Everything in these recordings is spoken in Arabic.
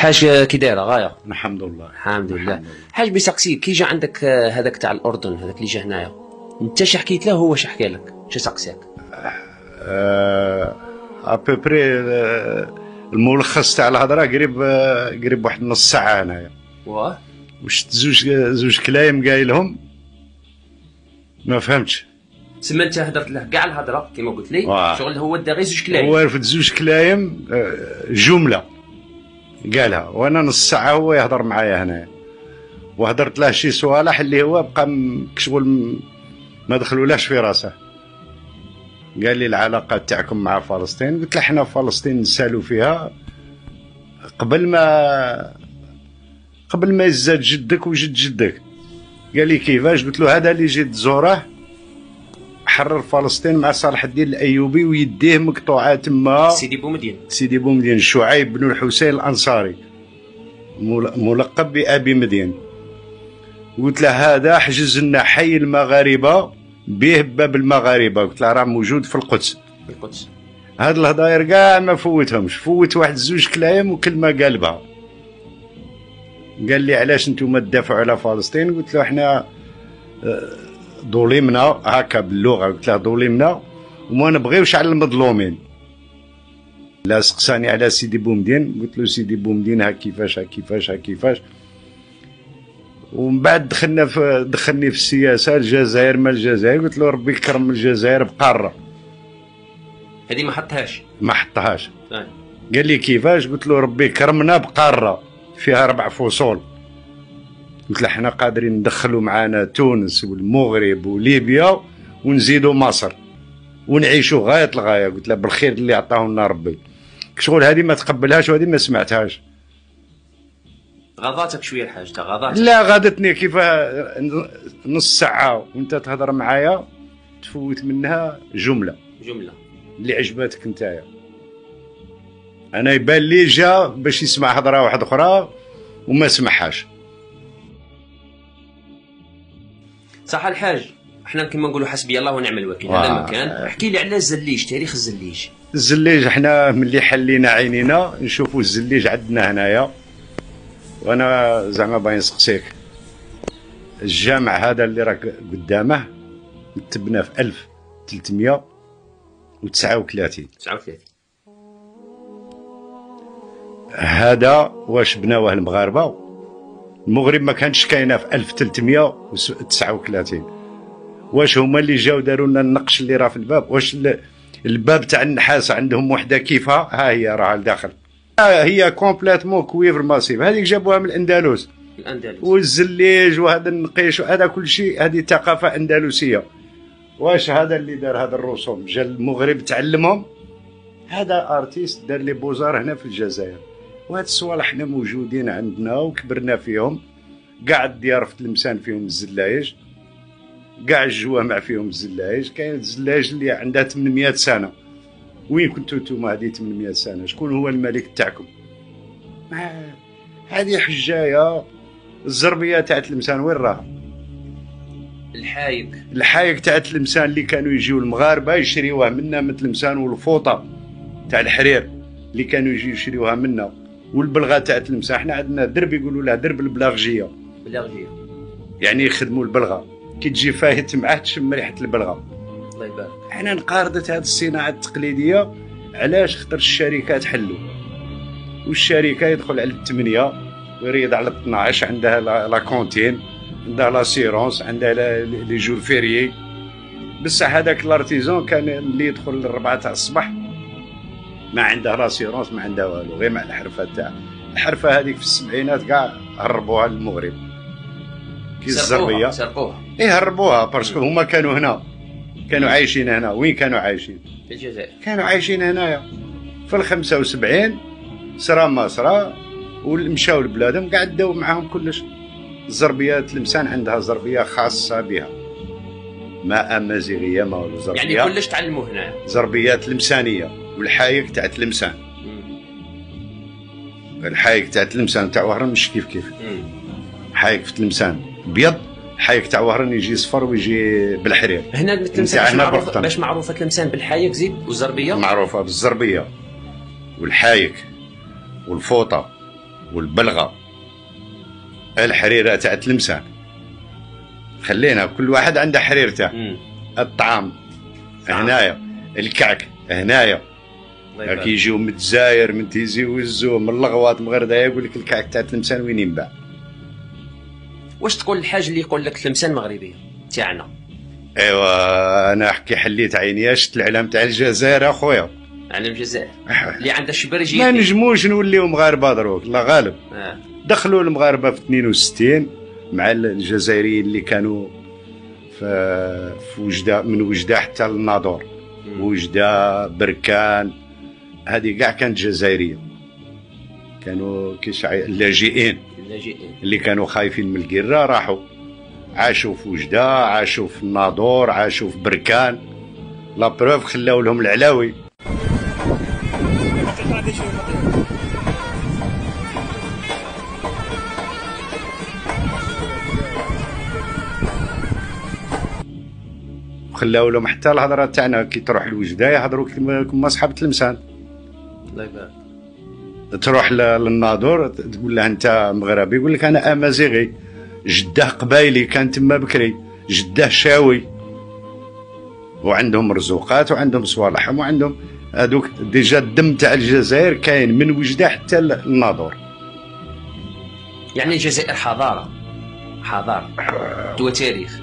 الحاج كي دايره غايه؟ الحمد لله. الحمد لله. حاج بيسقسيك كي جا عندك هذاك تاع الاردن، هذاك اللي جا هنايا، انت اش حكيت له هو اش حكى لك؟ اش سقساك؟ ابوبري الملخص تاع الهضره قريب واحد نص ساعه هنايا. واه واش زوج كلايم قايلهم ما فهمتش. تسمى انت هدرت له كاع الهضره كيما قلت لي، شغل هو دا غير زوج كلايم. هو رفد زوج كلايم جمله قالها، وانا نص ساعه هو يهضر معايا هنايا، وهدرت له شي صوالح اللي هو بقى شغل ما دخلولاش في راسه. قال لي العلاقات تاعكم مع فلسطين، قلت له حنا فلسطين نسالوا فيها قبل ما يزاد جدك وجد جدك. قال لي كيفاش؟ قلت له هذا اللي جيت تزوره حرر فلسطين مع صالح الدين الايوبي ويديه مقطوعه تما. سيدي بومدين شعيب بن الحسين الانصاري ملقب بابي مدين. قلت له هذا حجز لنا حي المغاربه به باب المغاربه، قلت له راه موجود في القدس. هاد الهضاير كاع ما فوتهمش، فوت واحد زوج كلايم وكلمه قالبها. قال لي علاش نتوما تدافعوا على فلسطين؟ قلت له احنا ظلمنا هكا باللغه، قلت له ظلمنا وما نبغيوش على المظلومين. لا سقساني على سيدي بومدين، قلت له سيدي بومدين ها كيفاش ها كيفاش ها كيفاش. ومن بعد دخلني في السياسه، الجزائر ما الجزائر، قلت له ربي يكرم الجزائر بقاره. هذه ما حطهاش. قال لي كيفاش؟ قلت له ربي يكرمنا بقاره فيها 4 فصول. قلت له حنا قادرين ندخلوا معانا تونس والمغرب وليبيا ونزيدوا مصر ونعيشوا غايه الغايه. قلت له بالخير اللي عطاه لنا ربي. شغل هذه ما تقبلهاش وهذه ما سمعتهاش. غاضتك شويه الحاج؟ غاضتك؟ لا غاضتني. كيف نص ساعه وانت تهضر معايا تفوت منها جمله اللي عجبتك نتايا. انا يبان لي جا باش يسمع هضره واحده اخرى وما سمعهاش. صح الحاج، احنا كما نقولوا حسبي الله ونعم الوكيل. هذا مكان. احكي لي على الزليج، تاريخ الزليج. الزليج احنا ملي حلينا عينينا نشوفوا الزليج عندنا هنايا. وانا زعما باغي نسقسيك، الجامع هذا اللي راك قدامه تبنى في 1339. هذا واش بناوه المغاربه؟ المغرب ما كانتش كاينه في 1339. واش هما اللي جاو داروا لنا النقش اللي راه في الباب؟ واش الباب تاع النحاس عندهم وحده كيفها؟ ها هي راه لداخل، هي كومبليتمون كويفر ماسيف. هذيك جابوها من الاندلس. والزليج وهذا النقيش وهذا كل شيء هذه ثقافه اندلسيه. واش هذا اللي دار هذا الرسوم جا المغرب تعلمهم؟ هذا ارتيست دار لي بوزار هنا في الجزائر. وهاد الصوالح حنا موجودين عندنا وكبرنا فيهم. كاع الديار في تلمسان فيهم الزلايج، كاع الجوامع فيهم الزلايج. كاين الزلايج اللي عندها 800 سنه. وين كنتو نتوما هذه 800 سنه؟ شكون هو الملك تاعكم؟ هذه حجايه. الزربيه تاع تلمسان وين راها؟ الحايق تاع تلمسان اللي كانوا يجيو المغاربه يشريوها منا من تلمسان، والفوطه تاع الحرير اللي كانوا يجيو يشريوها منا، والبلغه تاع تلمسان. احنا عندنا درب يقولوا له درب البلاغجيه. يعني يخدموا البلغه، كي تجي فايت معاه تشم ريحه البلغه. الله يبارك. احنا انقرضت هذه الصناعه التقليديه. علاش؟ خاطر الشركات حلوا، والشركه يدخل على 8 ويريض على 12. عندها لا كونتين، عندها لاسيرونس، عندها لي جور فيريي. بصح هذاك الارتيزون كان اللي يدخل ل4 تاع الصباح ما عنده لاسيرونس، ما عنده والو، غير مع الحرفه تاعه. الحرفه هذيك في السبعينات كاع هربوها للمغرب كي الزربيه. ايه هربوها باسكو هما كانوا هنا، كانوا عايشين هنا. وين كانوا عايشين؟ في الجزائر. كانوا عايشين هنايا. في ال 75 صرا ما صرا ومشاو لبلادهم قاعد داو معاهم كلش. الزربيه تلمسان عندها زربيه خاصه بها، ما امازيغيه ما والو. زربيه يعني كلش تعلموا هنا. زربيه تلمسانيه. والحايق تاع تلمسان، الحايق تاع تلمسان تاع وهران مش كيف. حايق في تلمسان ابيض، حايق تاع وهران يجي صفر ويجي بالحرير. هنا تلمسان باش معروفه تلمسان بالحايق زيد، والزربيه معروفه بالزربيه والحايق والفوطه والبلغه، الحريره تاع تلمسان، خلينا كل واحد عنده حريرته. الطعام هنايا، الكعك هنايا، كي يجيو من الجزائر من تيزي ويزو من الغواط من غير دايا يقول لك الكعك تاع تلمسان وين ينباع. واش تقول الحاج اللي يقول لك تلمسان مغربيه تاعنا؟ ايوا انا كي حليت عينيا شفت العلم تاع الجزائر اخويا، علم الجزائر اللي عندها شبرجي. ما نجموش نوليو مغاربه دروك، الله غالب. دخلوا المغاربه في 62 مع الجزائريين اللي كانوا في وجده، من وجده حتى للناظور، وجده بركان، هذه كاع كانت جزائريه، كانوا اللاجئين اللي كانوا خايفين من القره راحوا عاشوا في وجده، عاشوا في الناظور، عاشوا في بركان، لا بروف خلاو لهم العلاوي. خلاو لهم حتى الهضره تاعنا كي تروح لوجده يهضروا كما صحاب تلمسان. الله يبارك. تروح للناظور تقول له انت مغربي، يقول لك انا امازيغي، جده قبايلي كان تما بكري، جده شاوي، وعندهم رزوقات وعندهم صوالحهم وعندهم هذوك ديجا. الدم تاع الجزائر كاين من وجده حتى الناظور. يعني الجزائر حضاره وتاريخ.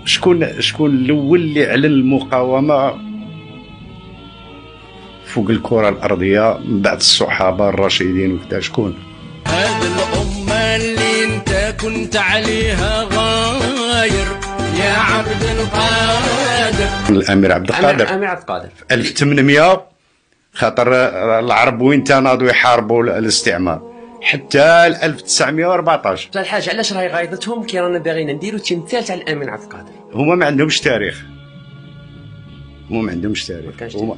شكون الاول اللي اعلن المقاومه فوق الكره الارضيه من بعد الصحابه الراشدين وكذا؟ شكون؟ هذه الامه اللي انت كنت عليها غاير يا عبد القادر. الامير عبد القادر. الامير عبد القادر في 1800 خاطر العرب وين ناضوا يحاربوا الاستعمار حتى 1914. الحاج علاش راهي غايضتهم كي رانا باغيين نديروا تمثال تاع الامير عبد القادر؟ هما ما عندهمش تاريخ،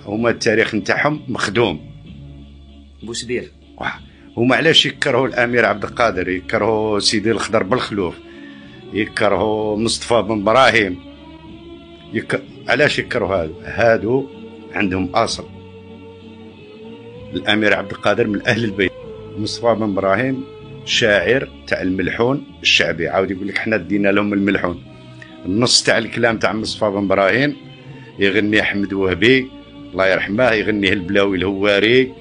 هما التاريخ نتاعهم مخدوم بوسبير. هما علاش يكرهوا الامير عبد القادر، يكرهوا سيدي الخضر بالخلوف، يكرهوا مصطفى بن ابراهيم، علاش يكرهوا هادو عندهم اصل. الامير عبد القادر من اهل البيت، مصطفى بن ابراهيم شاعر تاع الملحون الشعبي، عاود يقول لك حنا دينا لهم الملحون. النص تاع الكلام تاع مصطفى بن ابراهيم يغنيه احمد وهبي الله يرحمه، يغنيه البلاوي الهواري،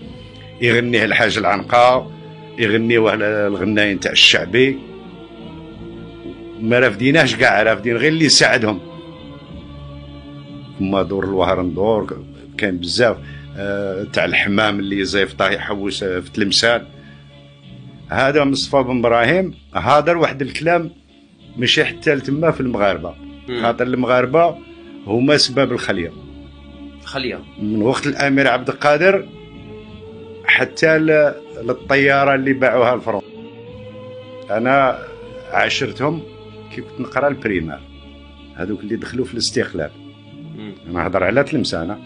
يغنيه الحاج العنقاء، يغنيه الغناين تاع الشعبي. ما رافديناش كاع، رافدين غير اللي يساعدهم. كما دور الوهرندور كان بزاف تاع الحمام اللي زيفطاه يحوس في تلمسان. هذا مصطفى بن ابراهيم هادر واحد الكلام ماشي حتى لتما في المغاربه، خاطر المغاربه هما سباب الخليه من وقت الامير عبد القادر حتى للطياره اللي باعوها الفرنسا. انا عاشرتهم كي كنت نقرا البريمار، هذوك اللي دخلوا في الاستقلال. انا نهضر على تلمسانه،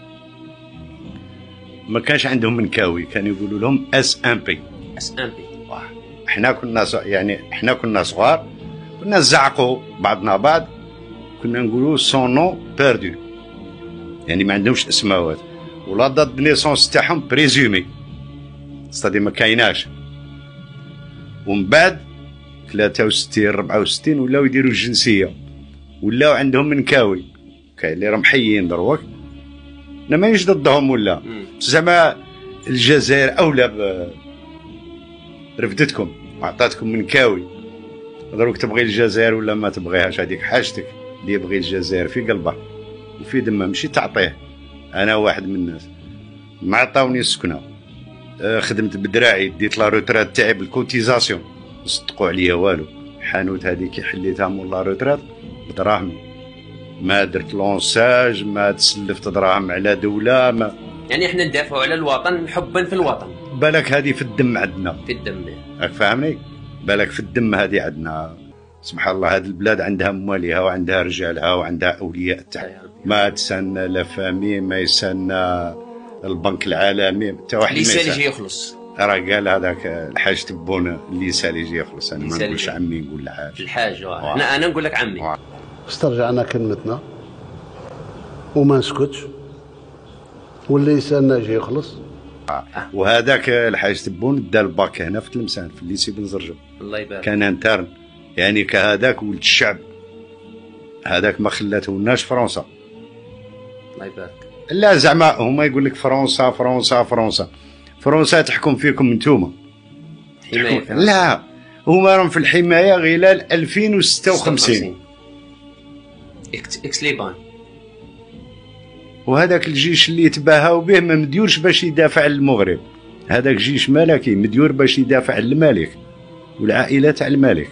ما كانش عندهم منكاوي، كانوا يقولوا لهم اس ام بي. احنا كنا صغار، كنا نزعقوا بعضنا بعض، كنا نقولوا سون نو بيردو، يعني ما عندهمش اسماوات، ولا دات نيسونس تاعهم بريزومي، ستادي ما كايناش. ومن بعد 63 64 ولاو يديروا الجنسيه، ولاو عندهم منكاوي، كاين اللي راهم حيين دروك، انا مانيش ضدهم ولا زعما الجزائر اولى رفدتكم وعطاتكم منكاوي، دروك تبغي الجزائر ولا ما تبغيهاش، هذيك حاجتك. اللي يبغي الجزائر في قلبه وفي دمه ماشي تعطيه. انا واحد من الناس ما عطاوني السكنه، خدمت بدراعي، ديت لا روترات تاعي بالكوتيزاسيون، صدقوا عليا والو. حانوت هذيك حليتها مول لا روترات بدراهمي، ما درت لونساج، ما تسلفت دراهم على دوله، ما يعني احنا ندافعوا على الوطن حبا في الوطن. بالك هذه في الدم عندنا، في الدم، راك فاهمني؟ بالك في الدم هذه عندنا. سبحان الله، هذه البلاد عندها مواليها وعندها رجالها وعندها اولياء تاعها، ما تسنى لا فامي، ما يسنى البنك العالمي حتى واحد. اللي سالي يجي يخلص، راه قال هذاك الحاج تبون اللي سالي يجي يخلص. انا ما نقولش عمي، نقول الحاج. انا نقول لك عمي. استرجعنا كلمتنا وما نسكتش، واللي يسالنا يجي يخلص. وهذاك الحاج تبون دا الباك هنا في تلمسان في الليسي بن زرجب. الله يبارك. كان انترن يعني كهذاك ولد الشعب، هذاك ما خلاتهولناش فرنسا. الله يبارك. لا زعما هما يقول لك فرنسا فرنسا فرنسا، فرنسا تحكم فيكم انتوما. لا هما راهم في الحمايه غلال 2056. اكس ليبان. وهذاك الجيش اللي يتباهاو به ما مديورش باش يدافع عن المغرب، هذاك جيش ملكي مديور باش يدافع عن الملك والعائله تاع الملك.